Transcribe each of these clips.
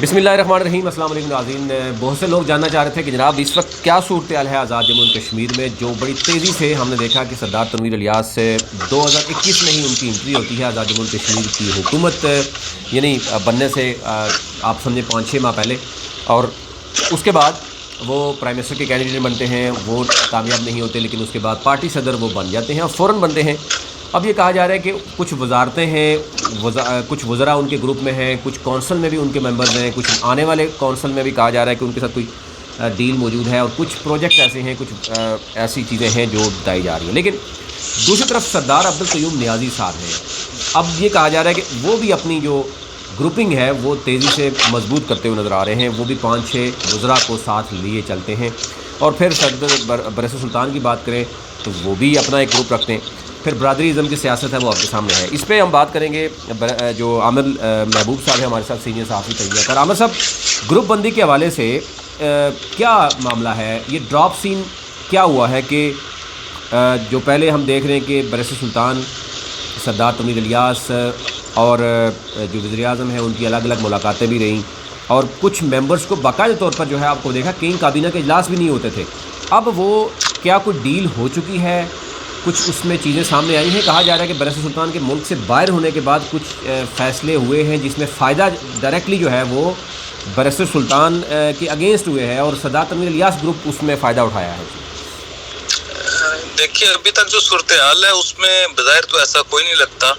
بسم اللہ الرحمن الرحیم۔ السلام علیکم ناظرین، بہت سے لوگ جاننا چاہ رہے تھے کہ جناب اس وقت کیا صورتحال ہے آزاد جموں کشمیر میں، جو بڑی تیزی سے ہم نے دیکھا کہ سردار تنویر الیاس سے 2021 میں ہی ان کی انٹری ہوتی ہے آزاد جموں کشمیر کی حکومت یعنی بننے سے آپ سمجھیں 5-6 ماہ پہلے، اور اس کے بعد وہ پرائم منسٹر کے کینڈیڈیٹ بنتے ہیں، وہ کامیاب نہیں ہوتے، لیکن اس کے بعد پارٹی صدر وہ بن جاتے ہیں اور فوراً بنتے ہیں۔ اب یہ کہا جا رہا ہے کہ کچھ وزارتیں ہیں، کچھ وزراء ان کے گروپ میں ہیں، کچھ کونسل میں بھی ان کے ممبرز ہیں، کچھ آنے والے کونسل میں بھی کہا جا رہا ہے کہ ان کے ساتھ کوئی ڈیل موجود ہے، اور کچھ پروجیکٹ ایسے ہیں، کچھ ایسی چیزیں ہیں جو بتائی جا رہی ہیں۔ لیکن دوسری طرف سردار عبدالقیوم نیازی صاحب ہیں، اب یہ کہا جا رہا ہے کہ وہ بھی اپنی جو گروپنگ ہے وہ تیزی سے مضبوط کرتے ہوئے نظر آ رہے ہیں، وہ بھی 5-6 وزراء کو ساتھ لیے چلتے ہیں، اور پھر صدر برس سلطان کی بات کریں تو وہ بھی اپنا ایک گروپ رکھتے ہیں۔ پھر برادری ازم کی سیاست ہے وہ آپ کے سامنے ہے، اس پہ ہم بات کریں گے۔ جو عامر محبوب صاحب ہیں ہمارے ساتھ، سینئر صحافی تجزیہ کار۔ عامر صاحب، گروپ بندی کے حوالے سے کیا معاملہ ہے؟ یہ ڈراپ سین کیا ہوا ہے کہ جو پہلے ہم دیکھ رہے ہیں کہ برس سلطان سردار تنویر الیاس اور جو وزیر اعظم ہیں ان کی الگ الگ ملاقاتیں بھی رہیں، اور کچھ ممبرز کو باقاعدہ طور پر جو ہے آپ کو دیکھا کئی کابینہ کے اجلاس بھی نہیں ہوتے تھے، اب وہ کیا کوئی ڈیل ہو چکی ہے؟ کچھ اس میں چیزیں سامنے آئی ہیں۔ کہا جا رہا ہے کہ برس سلطان کے ملک سے باہر ہونے کے بعد کچھ فیصلے ہوئے ہیں جس میں فائدہ ڈائریکٹلی جو ہے وہ برس سلطان کے اگینسٹ ہوئے ہیں، اور سردار تنویر الیاس گروپ اس میں فائدہ اٹھایا ہے۔ دیکھیے، ابھی تک جو صورتحال ہے اس میں بظاہر تو ایسا کوئی نہیں لگتا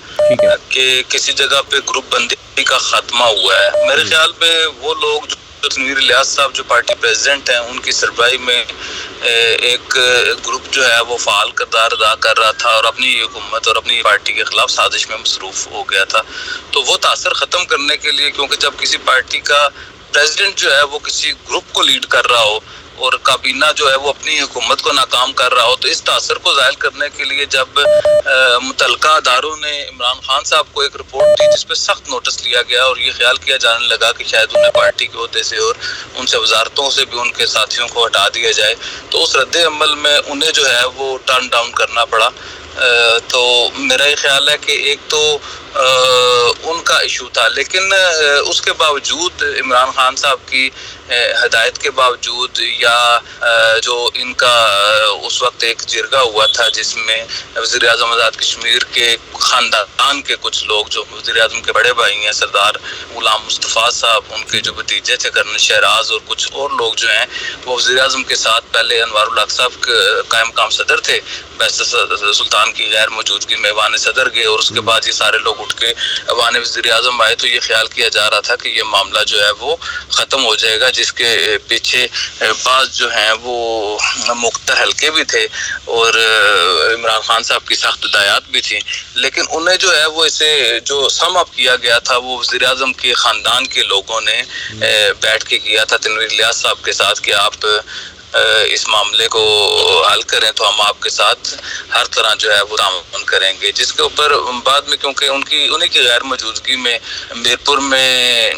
کہ کسی جگہ پہ گروپ بندی کا خاتمہ ہوا ہے۔ میرے خیال میں وہ لوگ جو تنویر الیاس صاحب جو پارٹی پریزیڈنٹ ہیں، ان کی سربراہی میں ایک گروپ جو ہے وہ فعال کردار ادا کر رہا تھا اور اپنی حکومت اور اپنی پارٹی کے خلاف سازش میں مصروف ہو گیا تھا، تو وہ تاثر ختم کرنے کے لیے، کیونکہ جب کسی پارٹی کا پریزیڈنٹ جو ہے وہ کسی گروپ کو لیڈ کر رہا ہو اور کابینہ جو ہے وہ اپنی حکومت کو ناکام کر رہا ہو، تو اس تاثر کو ظاہر کرنے کے لیے جب متعلقہ اداروں نے عمران خان صاحب کو ایک رپورٹ دی جس پہ سخت نوٹس لیا گیا، اور یہ خیال کیا جانے لگا کہ شاید انہیں پارٹی کے عہدے سے اور ان سے وزارتوں سے بھی ان کے ساتھیوں کو ہٹا دیا جائے، تو اس رد عمل میں انہیں جو ہے وہ ٹرن ڈاؤن کرنا پڑا۔ تو میرا یہ خیال ہے کہ ایک تو ان کا ایشو تھا، لیکن اس کے باوجود عمران خان صاحب کی ہدایت کے باوجود، یا جو ان کا اس وقت ایک جرگہ ہوا تھا جس میں وزیر اعظم آزاد کشمیر کے خاندان کے کچھ لوگ، جو وزیر اعظم کے بڑے بھائی ہیں سردار غلام مصطفیٰ صاحب، ان کے جو بھتیجے تھے کرنل شہراز، اور کچھ اور لوگ جو ہیں وہ وزیر اعظم کے ساتھ پہلے انوار الحق صاحب قائم مقام صدر تھے، سلطان کی غیر موجودگی میں ایوان صدر گئے، اور اس کے بعد یہ سارے لوگ اٹھ کے ایوان وزیر اعظم آئے، تو یہ خیال کیا جا رہا تھا کہ یہ معاملہ جو ہے وہ ختم ہو جائے گا، جس کے پیچھے بعض جو ہیں وہ مختار حلقے بھی تھے اور عمران خان صاحب کی سخت ہدایات بھی تھیں، لیکن انہیں جو ہے وہ اسے جو سم اپ کیا گیا تھا وہ وزیر اعظم کے خاندان کے لوگوں نے بیٹھ کے کیا تھا تنویر الیاس صاحب کے ساتھ کہ آپ اس معاملے کو حل کریں تو ہم آپ کے ساتھ ہر طرح جو ہے وہ تعاون کریں گے، جس کے اوپر بعد میں کیونکہ انہیں کی غیر موجودگی میں میرپور میں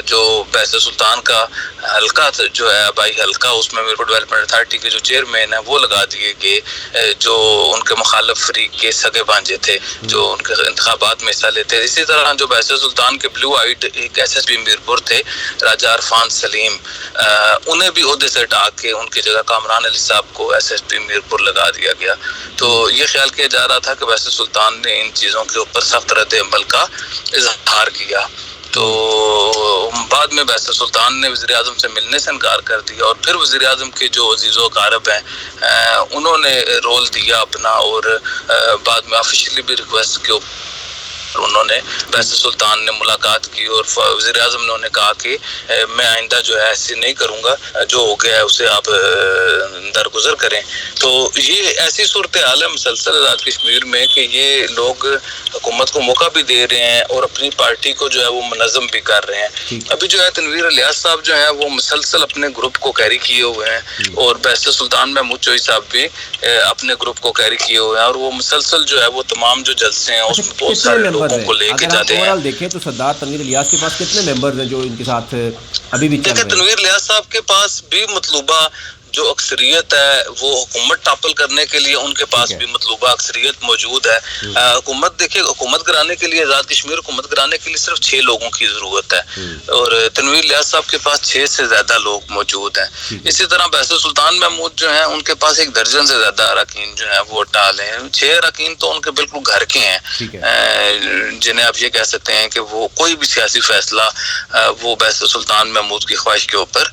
جو بیس سلطان کا حلقہ جو ہے آبائی حلقہ، اس میں میرپور ڈیولپمنٹ اتھارٹی کے جو چیئرمین ہیں وہ لگا دیے گئے، جو ان کے مخالف فریق کے سگے بانجے تھے جو ان کے انتخابات میں حصہ لیتے۔ اسی طرح جو بیس سلطان کے بلیو آئیڈ ایک ایس ایس پی میرپور تھے راجہ عرفان سلیم، انہیں بھی عہدے سے ہٹا کے ان کی جگہ کامران علی صاحب کو ایس ایس پی میرپور لگا دیا گیا۔ تو یہ خیال کیا جا رہا تھا کہ بیس سلطان نے ان چیزوں کے اوپر سخت رد عمل کا اظہار کیا، تو بعد میں بیس سلطان نے وزیر اعظم سے ملنے سے انکار کر دیا، اور پھر وزیر اعظم کے جو عزیز و اقارب ہیں انہوں نے رول دیا اپنا، اور بعد میں آفیشلی بھی ریکویسٹ کے اوپر انہوں نے بیس سلطان نے ملاقات کی، اور وزیر اعظم نے انہیں کہا کہ میں آئندہ جو ہے ایسے نہیں کروں گا، جو ہو گیا ہے اسے آپ درگزر کریں۔ تو یہ ایسی صورتحال ہے مسلسل آزاد کشمیر میں کہ یہ لوگ حکومت کو موقع بھی دے رہے ہیں اور اپنی پارٹی کو جو ہے وہ منظم بھی کر رہے ہیں۔ ابھی جو ہے تنویر الیاس صاحب جو ہیں وہ مسلسل اپنے گروپ کو کیری کیے ہوئے ہیں، اور بیس سلطان محمود چوئی صاحب بھی اپنے گروپ کو کیری کیے ہوئے ہیں، اور وہ مسلسل جو ہے وہ تمام جو جلسے ہیں اس میں بہت سارے لوگوں کو لے کے جاتے ہیں۔ اگر آپ دیکھیں تو سردار تنویر الیاس کے پاس کتنے ممبرز ہیں جو ان کے ساتھ ابھی بھی چل رہے ہیں؟ تنویر الیاس صاحب کے پاس بھی مطلوبہ جو اکثریت ہے وہ حکومت ٹاپل کرنے کے لیے ان کے پاس بھی مطلوبہ اکثریت موجود ہے. حکومت دیکھیے، حکومت کرانے کے لیے، آزاد کشمیر حکومت کرانے کے لیے صرف 6 لوگوں کی ضرورت ہے اور تنویر الیاس صاحب کے پاس 6 سے زیادہ لوگ موجود ہیں. اسی طرح بیضو سلطان محمود جو ہیں ان کے پاس 1 درجن سے زیادہ اراکین جو ہیں ووٹ ڈالے ہیں. 6 اراکین تو ان کے بالکل گھر کے ہیں، جنہیں آپ یہ کہہ سکتے ہیں کہ وہ کوئی بھی سیاسی فیصلہ وہ بیضو سلطان محمود کی خواہش کے اوپر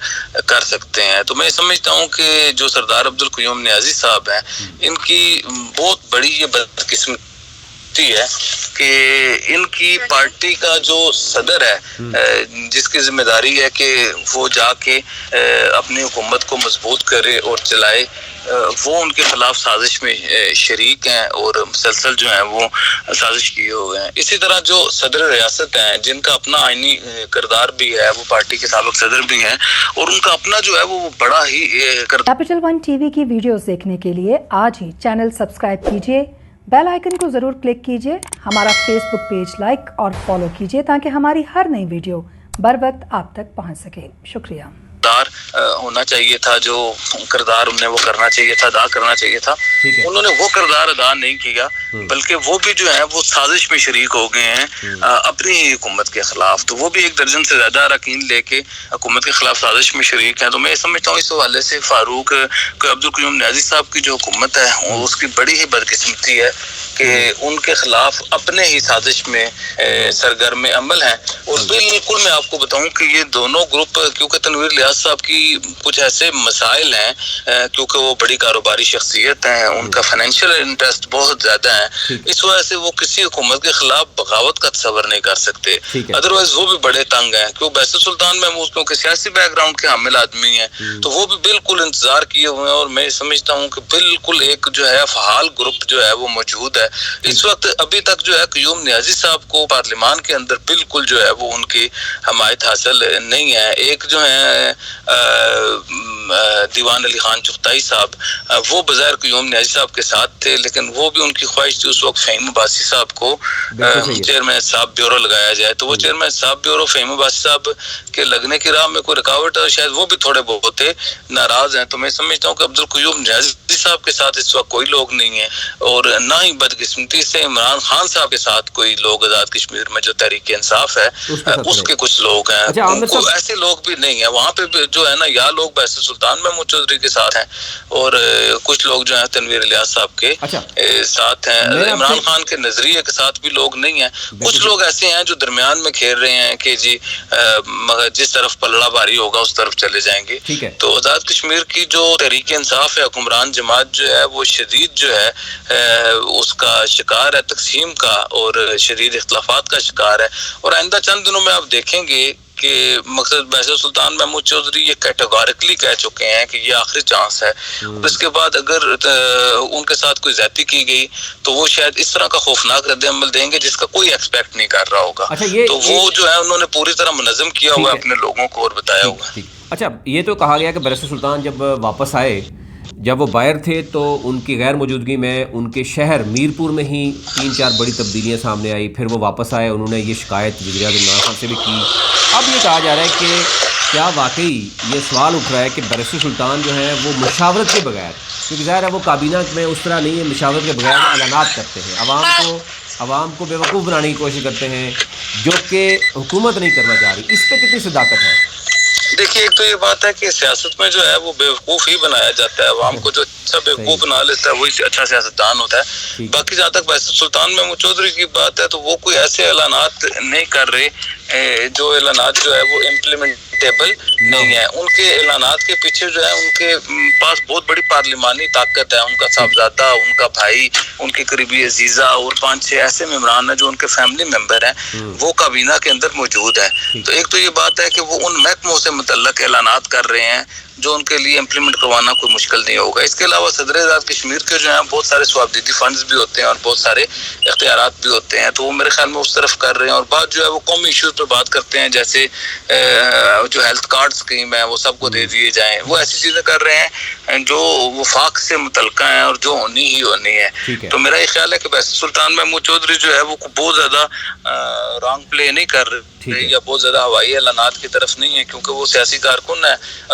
کر سکتے ہیں. تو میں سمجھتا ہوں کہ جو سردار عبدالقیوم نیازی صاحب ہیں ان کی بہت بڑی یہ بدقسمتی ہے کہ ان کی پارٹی کا جو صدر ہے جس کی ذمہ داری ہے کہ وہ جا کے اپنی حکومت کو مضبوط کرے اور چلائے، وہ ان کے خلاف سازش میں شریک ہیں اور مسلسل جو ہیں وہ سازش کیے ہوئے ہیں. اسی طرح جو صدر ریاست ہیں جن کا اپنا آئینی کردار بھی ہے، وہ پارٹی کے سابق صدر بھی ہیں اور ان کا اپنا جو ہے وہ بڑا ہی کیپٹل ون ٹی وی کی ویڈیوز دیکھنے کے لیے آج ہی چینل سبسکرائب کیجیے، بیل آئیکن کو ضرور کلک کیجیے، ہمارا فیس بک پیج لائک اور فالو کیجیے تاکہ ہماری ہر نئی ویڈیو بر وقت آپ تک پہنچ سکے. شکریہ. ہونا چاہیے تھا، جو کردار انہیں وہ کرنا چاہیے تھا، ادا کرنا چاہیے تھا، انہوں نے وہ کردار ادا نہیں کیا، بلکہ وہ بھی جو ہے وہ سازش میں شریک ہو گئے ہیں اپنی ہی حکومت کے خلاف. تو وہ بھی 1 درجن سے زیادہ اراکین لے کے حکومت کے خلاف سازش میں شریک ہیں. تو میں سمجھتا ہوں اس حوالے سے فاروق عبدالقیوم نیازی صاحب کی جو حکومت ہے اس کی بڑی ہی بدقسمتی ہے کہ ان کے خلاف اپنے ہی سازش میں سرگرم عمل ہیں. اور بالکل میں آپ کو بتاؤں کہ یہ دونوں گروپ، کیونکہ تنویر الیاس صاحب کی کچھ ایسے مسائل ہیں، کیونکہ وہ بڑی کاروباری شخصیت ہیں، ان کا فائنینشیل انٹرسٹ بہت زیادہ ہے، اس وجہ سے وہ کسی حکومت کے خلاف بغاوت کا تصور نہیں کر سکتے. ادروائز وہ بھی بڑے تنگ ہیں، کیوں بیضو سلطان محمود کیونکہ سیاسی بیک گراؤنڈ کے حامل آدمی ہیں تو وہ بھی بالکل انتظار کیے ہوئے ہیں. اور میں سمجھتا ہوں کہ بالکل ایک جو ہے فعال گروپ جو ہے وہ موجود ہے اس وقت. ابھی تک جو ہے قیوم نیازی صاحب کو پارلیمان کے اندر بالکل جو ہے وہ ان کی حمایت حاصل نہیں ہے. ایک جو ہے دیوان علی خان چغتائی صاحب، وہ بظاہر قیوم نیازی صاحب کے ساتھ تھے، لیکن وہ بھی ان کی خواہش تھی اس وقت فہیم عباسی صاحب کو چیئرمین صاحب بیورو لگایا جائے. تو وہ چیئرمین صاحب بیورو فہیم عباسی صاحب کے لگنے کی راہ میں کوئی رکاوٹ ہے، شاید وہ بھی تھوڑے بہت تھے ناراض ہیں. تو میں سمجھتا ہوں کہ عبدالقیوم نیازی صاحب کے ساتھ اس وقت کوئی لوگ نہیں ہیں، اور نہ ہی بدقسمتی سے عمران خان صاحب کے ساتھ کوئی لوگ آزاد کشمیر میں جو تحریک انصاف ہے اس کے کچھ لوگ ہیں. ایسے لوگ بھی نہیں ہیں وہاں پہ جو ہے نا، یا لوگ بیضو سلطان محمود چودھری کے ساتھ ہیں اور کچھ لوگ جو ہیں تنویر الیاس صاحب کے ساتھ ہیں. عمران خان کے نظریے کے ساتھ بھی لوگ نہیں ہیں. کچھ لوگ ایسے ہیں جو درمیان میں کھیل رہے ہیں کہ جی جس طرف پلڑا بھاری ہوگا اس طرف چلے جائیں گے. تو آزاد کشمیر کی جو تحریک انصاف ہے، حکمران جماعت جو ہے وہ شدید جو ہے اس کا شکار ہے، تقسیم کا اور شدید اختلافات کا شکار ہے. اور آئندہ چند دنوں میں آپ دیکھیں گے کہ مقصد بیضو سلطان محمود چودھری یہ کیٹیگوریکلی کہہ چکے ہیں کہ یہ آخری چانس ہے. اس کے بعد اگر ان کے ساتھ کوئی زیادتی کی گئی تو وہ شاید اس طرح کا خوفناک رد عمل دیں گے جس کا کوئی ایکسپیکٹ نہیں کر رہا ہوگا. تو وہ جو ہے انہوں نے پوری طرح منظم کیا ہوا ہے اپنے لوگوں کو اور بتایا ہوا ہے. اچھا، یہ تو کہا گیا کہ بیضو سلطان جب واپس آئے، جب وہ باہر تھے تو ان کی غیر موجودگی میں ان کے شہر میرپور میں ہی 3-4 بڑی تبدیلیاں سامنے آئی. پھر وہ واپس آئے، انہوں نے یہ شکایت وزیر اعظم عمران خان سے بھی کی. اب یہ کہا جا رہا ہے کہ کیا واقعی یہ سوال اٹھ رہا ہے کہ بیضو سلطان جو ہے وہ مشاورت کے بغیر، کیونکہ ظاہر ہے وہ کابینہ میں اس طرح نہیں ہے، مشاورت کے بغیر اعلانات کرتے ہیں، عوام کو بیوقوف بنانے کی کوشش کرتے ہیں، جو کہ حکومت نہیں کرنا چاہ رہی. اس پہ کتنی صداقت ہے؟ دیکھیے، ایک تو یہ بات ہے کہ سیاست میں جو ہے وہ بیوقوف ہی بنایا جاتا ہے. عوام کو جو اچھا بیوقوف بنا لیتا ہے وہی اچھا سیاستدان ہوتا ہے. باقی جہاں تک بیضو سلطان محمود چودھری کی بات ہے تو وہ کوئی ایسے اعلانات نہیں کر رہے جو اعلانات جو ہے وہ امپلیمنٹیبل نہیں ہے. ان کے اعلانات کے پیچھے جو ہے ان کے پاس بہت بڑی پارلیمانی طاقت ہے. ان کا صاحبزادہ، ان کا بھائی، ان کے قریبی عزیزہ اور 5-6 ایسے ممبران ہیں جو ان کے فیملی ممبر ہیں، وہ کابینہ کے اندر موجود ہیں. تو ایک تو یہ بات ہے کہ وہ ان محکموں سے متعلق اعلانات کر رہے ہیں جو ان کے لیے امپلیمنٹ کروانا کوئی مشکل نہیں ہوگا. اس کے علاوہ صدر آزاد کشمیر کے جو ہیں بہت سارے ثوابدیدی فنڈز بھی ہوتے ہیں اور بہت سارے اختیارات بھی ہوتے ہیں، تو وہ میرے خیال میں اس طرف کر رہے ہیں. اور بات جو ہے وہ قومی ایشوز پہ بات کرتے ہیں، جیسے جو ہیلتھ کارڈ اسکیم ہے وہ سب کو دے دیے جائیں. وہ ایسی چیزیں کر رہے ہیں جو وفاق سے متعلقہ ہیں اور جو ہونی ہی ہونی ہے. تو میرا یہ خیال ہے کہ بیضو سلطان محمود چودھری جو ہے وہ بہت زیادہ رانگ پلے نہیں کر رہے یا بہت زیادہ ہوائی اعلانات کی طرف نہیں ہے، کیونکہ وہ سیاسی کارکن ہے